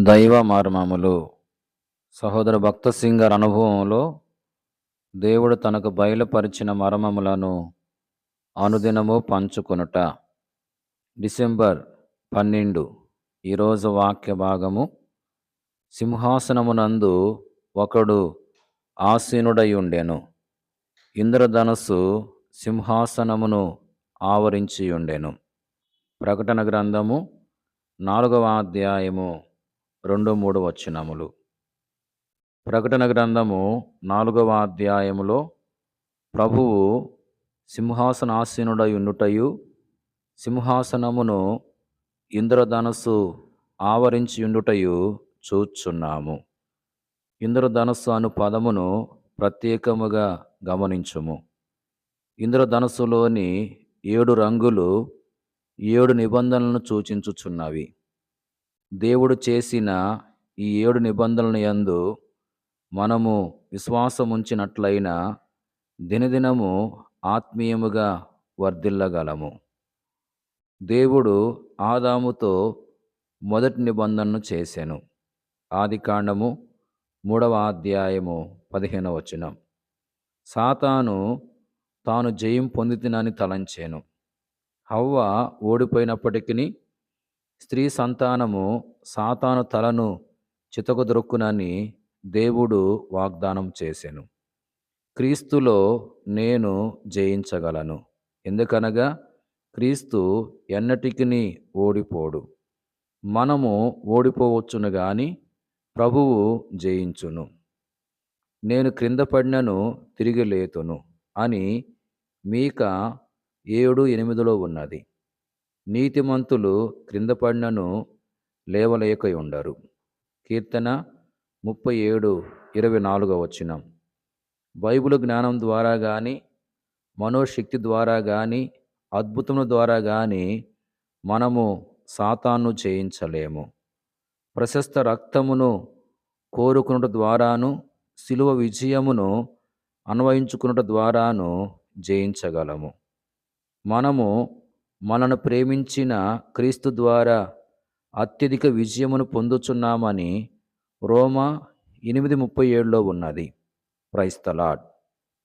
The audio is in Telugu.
దైవ మర్మములు. సహోదర భక్త సింగ్ గారి అనుభవంలో దేవుడు తనకు బయలుపరిచిన మర్మములను అనుదినము పంచుకొనుట. డిసెంబర్ 12. ఈరోజు వాక్య భాగము. సింహాసనమునందు ఒకడు ఆసీనుడై ఉండెను. ఇంద్రధనస్సు సింహాసనమును ఆవరించియుండెను. ప్రకటన గ్రంథము 4వ అధ్యాయము 2-3 వచనములు. ప్రకటన గ్రంథము 4వ అధ్యాయములో ప్రభువు సింహాసనాసీనుడై ఉండుటయు, సింహాసనమును ఇంద్రధనస్సు ఆవరించి ఉండుటయు చూచున్నాము. ఇంద్రధనస్సు అను పదమును ప్రత్యేకముగా గమనించుము. ఇంద్రధనస్సులోని 7 రంగులు 7 నిబంధనలను సూచించుచున్నవి. దేవుడు చేసిన ఈ 7 నిబంధనల యందు మనము విశ్వాసముంచినట్లయినా దినదినము ఆత్మీయముగా వర్ధిల్లగలము. దేవుడు ఆదాముతో మొదటి నిబంధనను చేసెను. ఆదికాండము 3వ అధ్యాయము 15వ వచనం. సాతాను తాను జయం పొందితినని తలంచెను. హవ్వ ఓడిపోయినప్పటికీ స్త్రీ సంతానము సాతాను తలను చితకుదొరుక్కునని దేవుడు వాగ్దానం చేసెను. క్రీస్తులో నేను జయించగలను. ఎందుకనగా క్రీస్తు ఎన్నటికిని ఓడిపోడు. మనము ఓడిపోవచ్చును గాని ప్రభువు జయించును. నేను క్రింద పడినను తిరిగి లేతును అని మీకా 7:8 ఉన్నది. నీతిమంతులు క్రింద పడినను లేవలేక ఉండరు. కీర్తన 37:24 వచనం. బైబిల్ జ్ఞానం ద్వారా గాని, మనోశక్తి ద్వారా గాని, అద్భుతముల ద్వారా గాని మనము సాతాను జయించలేము. ప్రశస్త రక్తమును కోరుకునుట ద్వారాను, శిలువ విజయమును అన్వయించుకునుట ద్వారాను జయించగలము. మనను ప్రేమించిన క్రీస్తు ద్వారా అత్యధిక విజయమును పొందుచున్నామని రోమా 8:37 ఉన్నది. Praise the lord.